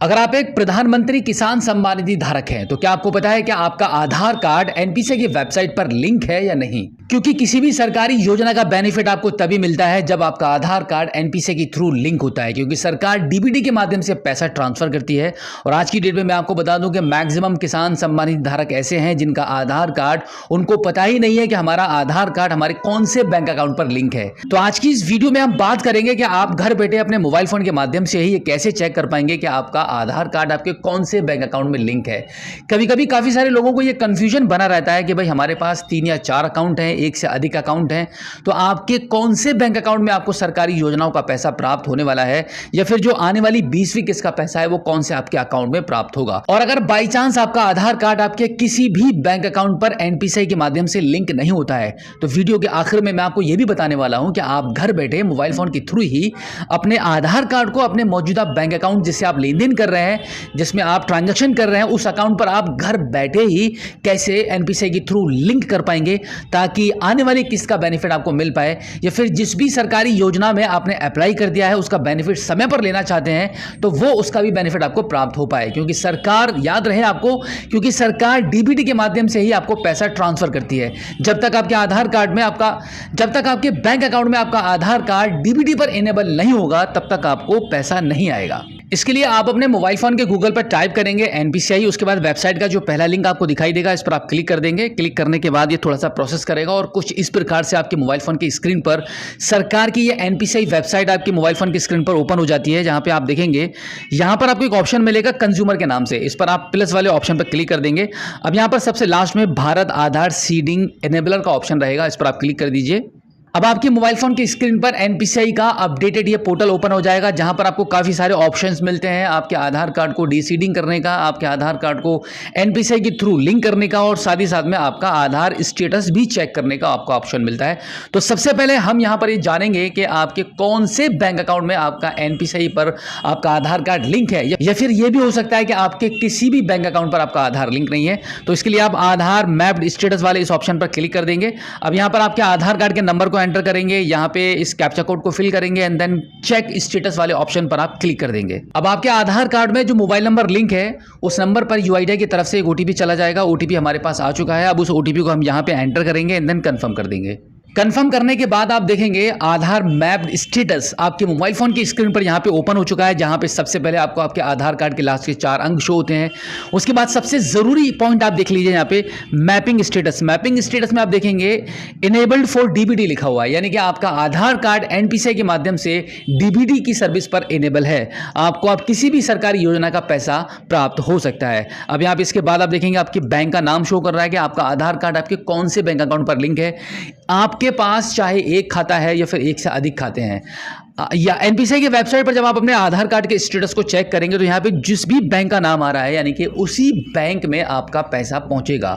अगर आप एक प्रधानमंत्री किसान सम्मान निधि धारक हैं तो क्या आपको पता है कि आपका आधार कार्ड एनपीसीआई की वेबसाइट पर लिंक है या नहीं? क्योंकि किसी भी सरकारी योजना का बेनिफिट आपको तभी मिलता है जब आपका आधार कार्ड एनपीसीआई के थ्रू लिंक होता है, क्योंकि सरकार डीबीटी के माध्यम से पैसा ट्रांसफर करती है। और आज की डेट में मैं आपको बता दूं कि मैक्सिमम किसान सम्मान निधि धारक ऐसे हैं जिनका आधार कार्ड उनको पता ही नहीं है कि हमारा आधार कार्ड हमारे कौन से बैंक अकाउंट पर लिंक है। तो आज की इस वीडियो में हम बात करेंगे कि आप घर बैठे अपने मोबाइल फोन के माध्यम से ही ये कैसे चेक कर पाएंगे कि आपका आधार कार्ड आपके कौन से बैंक अकाउंट में लिंक है। कभी कभी काफी सारे लोगों को ये कंफ्यूजन बना रहता है कि भाई हमारे पास 3 या 4 अकाउंट हैं, एक से अधिक अकाउंट हैं, तो आपके कौन से बैंक अकाउंट में आपको सरकारी योजनाओं का पैसा प्राप्त होने वाला है, या फिर जो आने वाली 20वीं किस्त का पैसा है वो कौन से आपके अकाउंट में प्राप्त होगा। और अगर बाई चांस आपका आधार कार्ड आपके किसी भी बैंक अकाउंट पर एनपीसीआई के माध्यम से लिंक नहीं होता है तो वीडियो के आखिर में मैं आपको यह भी बताने वाला हूं कि आप घर बैठे मोबाइल फोन के थ्रू ही अपने आधार कार्ड को अपने मौजूदा बैंक अकाउंट जिससे आप लेन देन कर रहे हैं, जिसमें आप ट्रांजैक्शन कर रहे हैं, उस अकाउंट पर आप घर बैठे ही कैसे एनपीसीआई के थ्रू लिंक कर पाएंगे ताकि आने वाली किस्त का बेनिफिट आपको मिल पाए, या फिर जिस भी सरकारी योजना में आपने अप्लाई कर दिया है उसका बेनिफिट समय पर लेना चाहते हैं तो वो उसका भी बेनिफिट आपको प्राप्त हो पाए। क्योंकि सरकार, याद रहे आपको, क्योंकि सरकार डीबीटी के माध्यम से ही आपको पैसा ट्रांसफर करती है। जब तक आपके आधार कार्ड में जब तक आपके बैंक अकाउंट में आपका आधार कार्ड डीबीटी पर इनेबल नहीं होगा तब तक आपको पैसा नहीं आएगा। इसके लिए आप अपने मोबाइल फोन के गूगल पर टाइप करेंगे एनपीसीआई, उसके बाद वेबसाइट का जो पहला लिंक आपको दिखाई देगा इस पर आप क्लिक कर देंगे। क्लिक करने के बाद ये थोड़ा सा प्रोसेस करेगा और कुछ इस प्रकार से आपके मोबाइल फोन की स्क्रीन पर सरकार की ये एनपीसीआई वेबसाइट आपके मोबाइल फोन की स्क्रीन पर ओपन हो जाती है, जहां पे आप देखेंगे यहां पर आपको एक ऑप्शन मिलेगा कंज्यूमर के नाम से। इस पर आप प्लस वाले ऑप्शन पर क्लिक कर देंगे। अब यहां पर सबसे लास्ट में भारत आधार सीडिंग एनेबलर का ऑप्शन रहेगा, इस पर आप क्लिक कर दीजिए। अब आपके मोबाइल फोन की स्क्रीन पर एनपीसीआई का अपडेटेड ये पोर्टल ओपन हो जाएगा, जहां पर आपको काफी सारे ऑप्शंस मिलते हैं आपके आधार कार्ड को डीसीडिंग करने का, आपके आधार कार्ड को एनपीसीआई के थ्रू लिंक करने का, और साथ ही साथ में आपका आधार स्टेटस भी चेक करने का आपको ऑप्शन मिलता है। तो सबसे पहले हम यहां पर ये जानेंगे कि आपके कौन से बैंक अकाउंट में आपका एनपीसीआई पर आपका आधार कार्ड लिंक है, या फिर यह भी हो सकता है कि आपके किसी भी बैंक अकाउंट पर आपका आधार लिंक नहीं है। तो इसके लिए आप आधार मैप्ड स्टेटस वाले इस ऑप्शन पर क्लिक कर देंगे। अब यहां पर आपके आधार कार्ड के नंबर को एंटर करेंगे, यहां पे इस कैप्चा कोड को फिल करेंगे एंड देन चेक स्टेटस वाले ऑप्शन पर आप क्लिक कर देंगे। अब आपके आधार कार्ड में जो मोबाइल नंबर लिंक है उस नंबर पर यूआईडीआई की तरफ से एक ओटीपी चला जाएगा। ओटीपी हमारे पास आ चुका है। अब उस ओटीपी को हम यहां पे एंटर करेंगे एंड देन कंफर्म कर देंगे। कंफर्म करने के बाद आप देखेंगे आधार मैप्ड स्टेटस आपके मोबाइल फोन की स्क्रीन पर यहां पे ओपन हो चुका है, जहां पे सबसे पहले आपको आपके आधार कार्ड के लास्ट के 4 अंक शो होते हैं। उसके बाद सबसे जरूरी पॉइंट आप देख लीजिए यहां पे मैपिंग स्टेटस। मैपिंग स्टेटस में आप देखेंगे इनेबल्ड फॉर डीबीटी लिखा हुआ है, यानी कि आपका आधार कार्ड एनपीसीआई के माध्यम से डीबीटी की सर्विस पर इनेबल है। आपको आप किसी भी सरकारी योजना का पैसा प्राप्त हो सकता है। अब यहां पे इसके बाद आप देखेंगे आपके बैंक का नाम शो कर रहा है कि आपका आधार कार्ड आपके कौन से बैंक अकाउंट पर लिंक है। आपके पास चाहे एक खाता है या फिर एक से अधिक खाते हैं, या एनपीसीआई की वेबसाइट पर जब आप अपने आधार कार्ड के स्टेटस को चेक करेंगे तो यहाँ पे जिस भी बैंक का नाम आ रहा है यानी कि उसी बैंक में आपका पैसा पहुंचेगा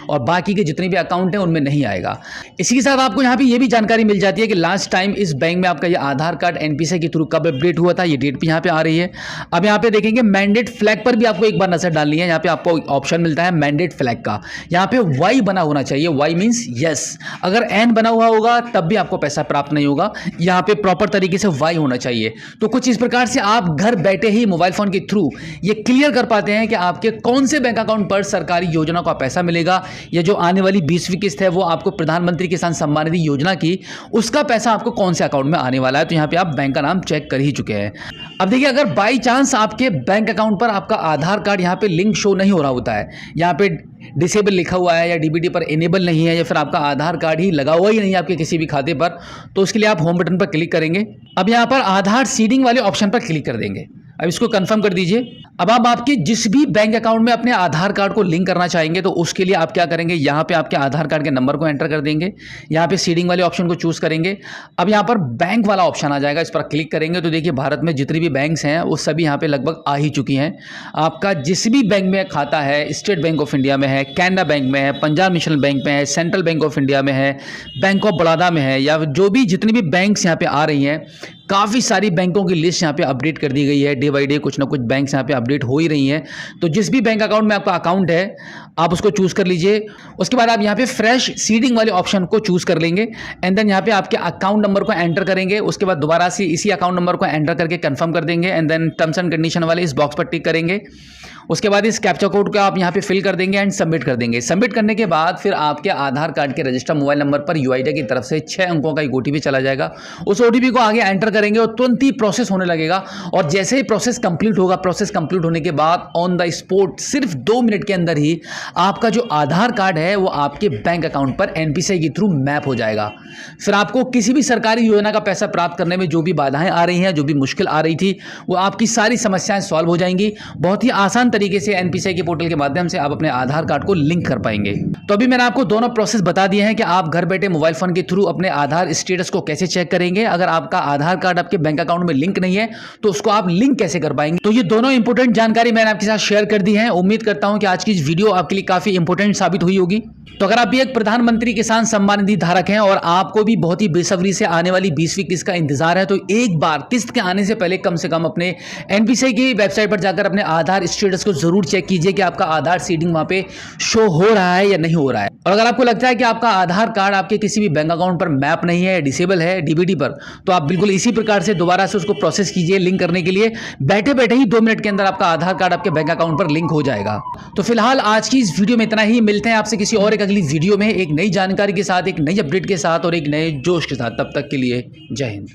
और बाकी के जितने भी अकाउंट हैं उनमें नहीं आएगा। इसी के साथ आपको यहाँ पे ये भी जानकारी मिल जाती है कि लास्ट टाइम इस बैंक में आपका ये आधार कार्ड एनपीसीआई के थ्रू कब अपडेट हुआ था, ये डेट भी यहाँ पे आ रही है। अब यहाँ पे देखेंगे मैंडेट फ्लैग पर भी आपको एक बार नजर डालनी है। यहाँ पे आपको ऑप्शन मिलता है मैंडेट फ्लैग का, यहाँ पे वाई बना होना चाहिए। वाई मीन्स यस, अगर एन बना हुआ होगा तब भी आपको पैसा प्राप्त नहीं होगा। यहाँ पे प्रॉपर तरीके से वाई होना चाहिए। तो कुछ इस प्रकार से आप घर बैठे ही मोबाइल फोन के थ्रू ये क्लियर कर पाते हैं कि आपके कौन से बैंक अकाउंट पर सरकारी योजना का पैसा मिलेगा, या जो आने वाली 20वीं किस्त है वो आपको प्रधानमंत्री किसान सम्मान निधि योजना की, उसका पैसा आपको कौन से अकाउंट में आने वाला है। तो यहां पे आप बैंक का नाम चेक कर ही चुके हैं। अब देखिए, अगर बाई चांस आपके बैंक अकाउंट पर आपका आधार कार्ड यहां पे लिंक शो नहीं हो रहा होता है, यहां पे डिसेबल लिखा हुआ है या डीबीटी पर इनेबल नहीं है, या फिर आपका आधार कार्ड ही लगा हुआ ही नहीं है आपके किसी भी खाते पर, तो उसके लिए आप होम बटन पर क्लिक करेंगे। अब यहां पर आधार सीडिंग वाले ऑप्शन पर क्लिक कर देंगे। अब इसको कंफर्म कर दीजिए। अब आप आपके जिस भी बैंक अकाउंट में अपने आधार कार्ड को लिंक करना चाहेंगे तो उसके लिए आप क्या करेंगे, यहाँ पे आपके आधार कार्ड के नंबर को एंटर कर देंगे, यहाँ पे सीडिंग वाले ऑप्शन को चूज करेंगे। अब यहाँ पर बैंक वाला ऑप्शन आ जाएगा, इस पर क्लिक करेंगे तो देखिए भारत में जितनी भी बैंक्स हैं वो सभी यहाँ पे लगभग आ ही चुकी हैं। आपका जिस भी बैंक में खाता है, स्टेट बैंक ऑफ इंडिया में है, कैनरा बैंक में है, पंजाब नेशनल बैंक में है, सेंट्रल बैंक ऑफ इंडिया में है, बैंक ऑफ बड़ौदा में है, या जो भी जितनी भी बैंक्स यहाँ पे आ रही हैं, काफ़ी सारी बैंकों की लिस्ट यहाँ पे अपडेट कर दी गई है। डे बाई डे कुछ ना कुछ बैंक्स यहाँ पे अपडेट हो ही रही हैं। तो जिस भी बैंक अकाउंट में आपका अकाउंट है आप उसको चूज़ कर लीजिए। उसके बाद आप यहाँ पे फ्रेश सीडिंग वाले ऑप्शन को चूज़ कर लेंगे एंड देन यहाँ पे आपके अकाउंट नंबर को एंटर करेंगे। उसके बाद दोबारा से इसी अकाउंट नंबर को एंटर करके कंफर्म कर देंगे and then terms and condition वाले इस बॉक्स पर टिक करेंगे। उसके बाद इस कैप्चा कोड को आप यहाँ पे फिल कर देंगे एंड सबमिट कर देंगे। सबमिट करने के बाद फिर आपके आधार कार्ड के रजिस्टर्ड मोबाइल नंबर पर यूआईडीआई की तरफ से 6 अंकों का एक ओटीपी चला जाएगा। उस ओटीपी को आगे एंटर करेंगे और तुरंत ही प्रोसेस होने लगेगा और जैसे ही प्रोसेस कंप्लीट होगा, प्रोसेस कंप्लीट होने के बाद ऑन द स्पॉट सिर्फ 2 मिनट के अंदर ही आपका जो आधार कार्ड है वो आपके बैंक अकाउंट पर एनपीसीआई के थ्रू मैप हो जाएगा। फिर आपको किसी भी सरकारी योजना का पैसा प्राप्त करने में जो भी बाधाएं आ रही हैं, जो भी मुश्किल आ रही थी, वो आपकी सारी समस्याएं सॉल्व हो जाएंगी। बहुत ही आसान तरीके से एनपीसीआई के पोर्टल के माध्यम से आप अपने आधार कार्ड को लिंक कर पाएंगे। तो अभी मैंने आपको दोनों प्रोसेस बता दिए हैं कि आप घर बैठे मोबाइल फोन के थ्रू अपने आधार स्टेटस को कैसे चेक करेंगे। अगर आपका आधार कार्ड आपके बैंक अकाउंट में लिंक नहीं है तो उसको आप लिंक कैसे कर पाएंगे। तो ये दोनों इंपॉर्टेंट जानकारी मैंने आपके साथ शेयर कर दी है। उम्मीद करता हूं कि आज की इस वीडियो आपके लिए काफी इंपॉर्टेंट साबित हुई होगी। तो अगर आप भी एक प्रधानमंत्री किसान सम्मान निधि धारक हैं और आपको भी बहुत ही बेसब्री से आने वाली 20वीं किस्त का इंतजार है तो एक बार किस्त के आने से पहले कम से कम अपने एनपीसीआई की वेबसाइट पर जाकर अपने आधार स्टेटस को जरूर चेक कीजिए कि आपका आधार सीडिंग वहां पे शो हो रहा है या नहीं हो रहा है। और अगर आपको लगता है कि आपका आधार कार्ड आपके किसी भी बैंक अकाउंट पर मैप नहीं है, डिसेबल है डीबीडी पर, तो आप बिल्कुल इसी प्रकार से दोबारा से उसको प्रोसेस कीजिए लिंक करने के लिए। बैठे बैठे ही 2 मिनट के अंदर आपका आधार कार्ड आपके बैंक अकाउंट पर लिंक हो जाएगा। तो फिलहाल आज की इस वीडियो में इतना ही। मिलते हैं आपसे किसी और एक अगली वीडियो में एक नई जानकारी के साथ, एक नई अपडेट के साथ और एक नए जोश के साथ। तब तक के लिए जय हिंद।